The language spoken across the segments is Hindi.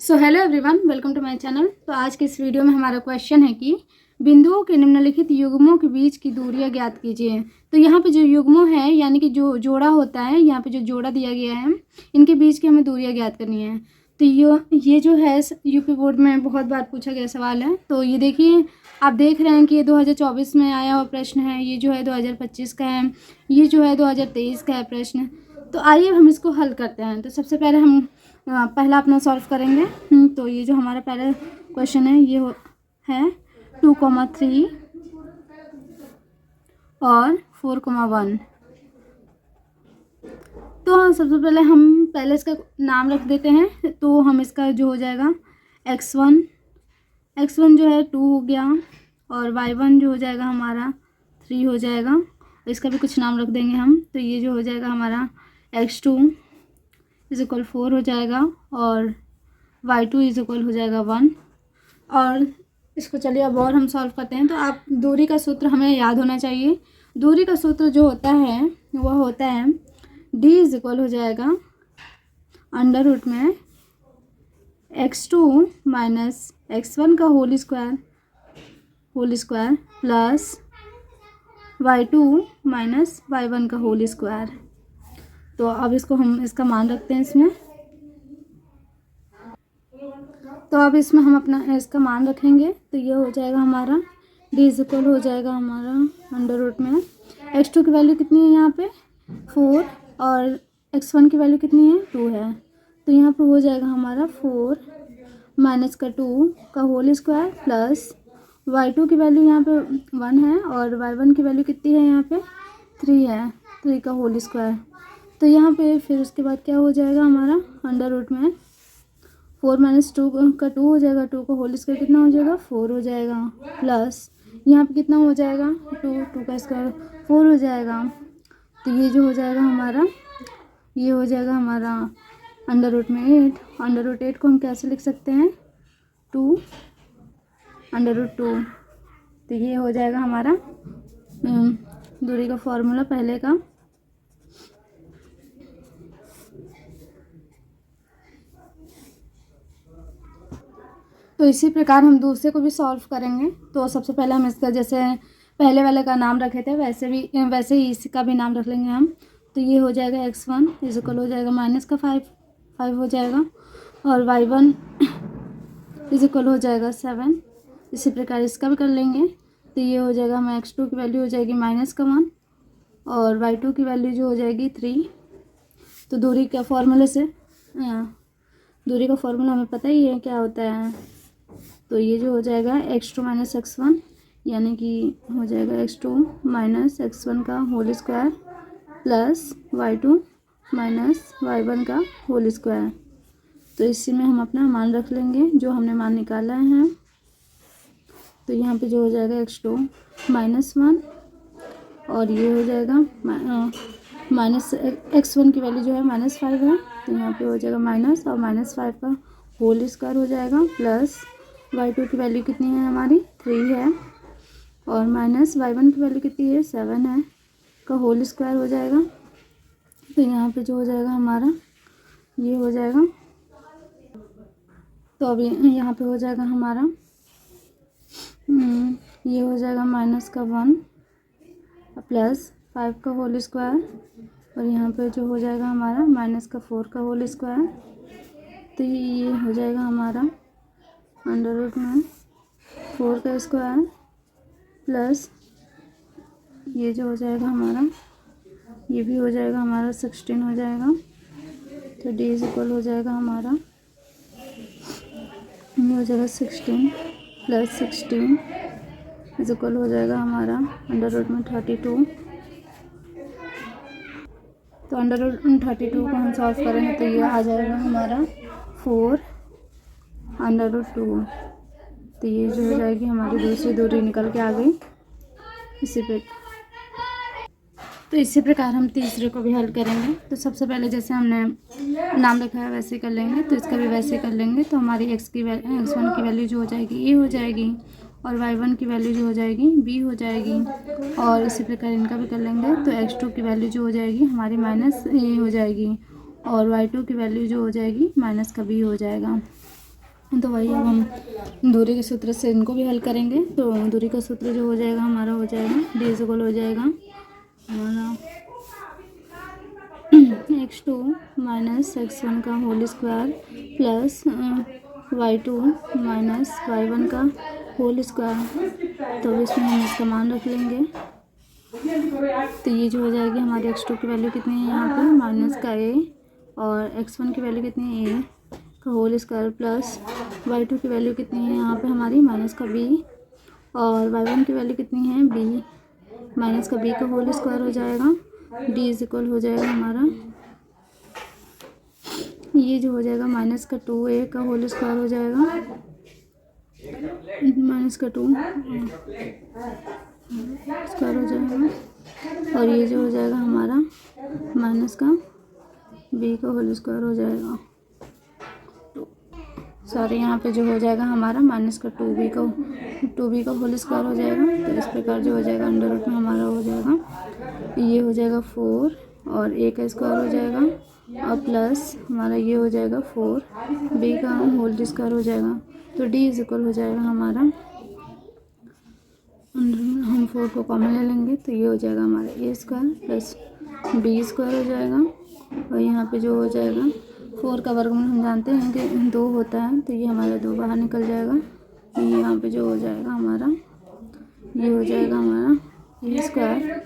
So hello everyone, welcome to my channel. तो आज के इस वीडियो में हमारा क्वेश्चन है कि बिंदुओं के निम्नलिखित युग्मों के बीच की दूरियां ज्ञात कीजिए। तो यहाँ पे जो युग्मों है यानी कि जो जोड़ा होता है, यहाँ पे जो जोड़ा दिया गया है, इनके बीच की हमें दूरियां ज्ञात करनी है। तो ये जो है यूपी बोर्ड में बहुत बार पूछा गया सवाल है। तो ये देखिए, आप देख रहे हैं कि ये 2024 में आया हुआ प्रश्न है, ये जो है 2025 का है, ये जो है 2023 का है प्रश्न। तो आइए हम इसको हल करते हैं। तो सबसे पहले हम पहला अपना सॉल्व करेंगे। तो ये जो हमारा पहला क्वेश्चन है ये है 2,3 और 4,1। तो सबसे पहले हम पहले इसका नाम रख देते हैं। तो हम इसका जो हो जाएगा x1 जो है 2 हो गया, और y1 जो हो जाएगा हमारा 3 हो जाएगा। इसका भी कुछ नाम रख देंगे हम। तो ये जो हो जाएगा हमारा x2 इक्वल 4 हो जाएगा, और y2 इक्वल हो जाएगा 1। और इसको चलिए अब और हम सॉल्व करते हैं। तो आप दूरी का सूत्र हमें याद होना चाहिए। दूरी का सूत्र जो होता है वह होता है d इक्वल हो जाएगा अंडर रूट में x2 माइनस x1 का whole square plus y2 minus y1 का होल स्क्वायर। तो अब इसको हम इसका मान रखते हैं इसमें। तो अब इसमें हम अपना इसका मान रखेंगे। तो ये हो जाएगा हमारा d इक्वल हो जाएगा हमारा अंडर रूट में x2 की वैल्यू कितनी है यहाँ पे 4, और x1 की वैल्यू कितनी है 2 है। तो यहाँ पे हो जाएगा हमारा 4 माइनस का 2 का होल स्क्वायर प्लस y2 की वैल्यू यहाँ पे 1 है, और y1 की वैल्यू कितनी है यहाँ पे 3 है, 3 का होल स्क्वायर। तो यहाँ पे फिर उसके बाद क्या हो जाएगा हमारा अंडर रूट में 4 माइनस 2 का 2 हो जाएगा, 2 का होल स्क्वायर कितना हो जाएगा 4 हो जाएगा, प्लस यहाँ पे कितना हो जाएगा 2 का स्क्वायर 4 हो जाएगा। तो ये जो हो जाएगा हमारा ये हो जाएगा हमारा अंडर रूट में 8। अंडर रूट 8 को हम कैसे लिख सकते हैं 2 अंडर रूट 2। तो ये हो जाएगा हमारा दूरी का फॉर्मूला पहले का। तो इसी प्रकार हम दूसरे को भी सॉल्व करेंगे। तो सबसे पहले हम इसका जैसे पहले वाले का नाम रखे थे वैसे ही इसका भी नाम रख लेंगे हम। तो ये हो जाएगा x1 इक्वल हो जाएगा माइनस का 5 हो जाएगा, और y1 इक्वल हो जाएगा 7। इसी प्रकार इसका भी कर लेंगे। तो ये हो जाएगा हमें x2 की वैल्यू हो जाएगी माइनस का 1, और y2 की वैल्यू जो हो जाएगी 3। तो दूरी का फॉर्मूले से दूरी का फॉर्मूला हमें पता ही है क्या होता है। तो ये जो हो जाएगा x2 माइनस x1 यानी कि हो जाएगा x2 माइनस x1 का whole square plus y2 minus y1 का होल स्क्वायर। तो इसी में हम अपना मान रख लेंगे जो हमने मान निकाला है। तो यहाँ पे जो हो जाएगा x2 माइनस 1, और ये हो जाएगा माइनस x1 की वैल्यू जो है माइनस 5 है। तो यहाँ पे हो जाएगा माइनस और माइनस 5 का होल स्क्वायर हो जाएगा, प्लस y2 की वैल्यू कितनी है हमारी 3 है, और माइनस y1 की वैल्यू कितनी है 7 है का होल स्क्वायर हो जाएगा। तो यहाँ पे जो हो जाएगा हमारा ये हो जाएगा। तो अभी यहाँ पे हो जाएगा हमारा ये हो जाएगा माइनस का 1 प्लस 5 का होल स्क्वायर, और यहाँ पे जो हो जाएगा हमारा माइनस का 4 का होल स्क्वायर। तो ये हो जाएगा हमारा अंडर रूट में 4 का स्क्वायर प्लस ये जो हो जाएगा हमारा ये भी हो जाएगा हमारा 16 हो जाएगा। तो d इक्वल हो जाएगा हमारा ये हो जाएगा 16 प्लस 16 इक्वल हो जाएगा हमारा अंडर रूट में 32। तो अंडर रूट 32 को हम सॉल्व करेंगे तो ये आ जाएगा हमारा 4 अंडर रूट 2। तो ये जो हो जाएगी हमारी दूसरी दूरी निकल के आ गई। इसी प्रकार हम तीसरे को भी हल करेंगे। तो सबसे पहले जैसे हमने नाम रखा है वैसे कर लेंगे, तो इसका भी वैसे कर लेंगे। तो हमारी x1 की वैल्यू जो हो जाएगी a हो जाएगी, और y1 की वैल्यू जो हो जाएगी b हो जाएगी, और इसी प्रकार इनका भी कर लेंगे। तो x2 की वैल्यू जो हो जाएगी हमारी माइनस a हो जाएगी, और y2 की वैल्यू जो हो जाएगी माइनस का b हो जाएगा। तो वही अब हम दूरी के सूत्र से इनको भी हल करेंगे। तो दूरी का सूत्र जो हो जाएगा हमारा हो जाएगा डी इक्वल हो जाएगा हमारा x2 माइनस x1 का whole square plus y2 minus y1 का होल स्क्वायर। तो इसमें हम इसका मान रख लेंगे। तो ये जो हो जाएगी हमारे x2 की वैल्यू कितनी है यहाँ पे माइनस का a, और x1 की वैल्यू कितनी है a का होल स्क्वायर प्लस y2 की वैल्यू कितनी है यहाँ पे हमारी माइनस का b, और y1 की वैल्यू कितनी है b माइनस का b का होल स्क्वायर हो जाएगा। d इज इक्वल हो जाएगा हमारा ये जो हो जाएगा माइनस का 2a का होल स्क्वायर हो जाएगा माइनस का 2 स्क्वायर हो जाएगा, और ये जो हो जाएगा हमारा माइनस का b का होल स्क्वायर हो जाएगा। सॉरी यहाँ पे जो हो जाएगा हमारा माइनस का 2b का होल स्क्वायर हो जाएगा। तो इस प्रकार जो हो जाएगा अंडर रूट में हमारा हो जाएगा ये हो जाएगा 4 और a का स्क्वायर हो जाएगा, और प्लस हमारा ये हो जाएगा 4b का होल स्क्वायर हो जाएगा। तो d इज इक्वल हो जाएगा हमारा अंडर में हम 4 को कॉमन ले लेंगे। तो ये हो जाएगा हमारा a square plus b square हो जाएगा, और यहाँ पे जो हो जाएगा 4 का वर्गमूल हम जानते हैं कि 2 होता है। तो ये हमारा 2 बाहर निकल जाएगा। तो ये यहाँ पे जो हो जाएगा हमारा ये हो जाएगा हमारा a स्क्वायर।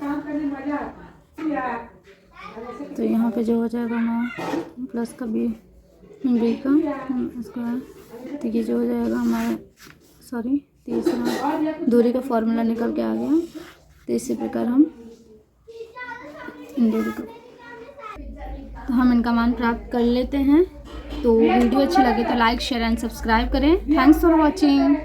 तो यहाँ पे जो हो जाएगा हमारा प्लस का b का स्क्वायर। तो ये जो हो जाएगा हमारा सॉरी तीसरा दूरी का फॉर्मूला निकल के आ गया। तो इसी प्रकार हम इन दूरी को तो हम इनका मान प्राप्त कर लेते हैं। तो वीडियो अच्छी लगे तो लाइक शेयर एंड सब्सक्राइब करें। Thanks for watching.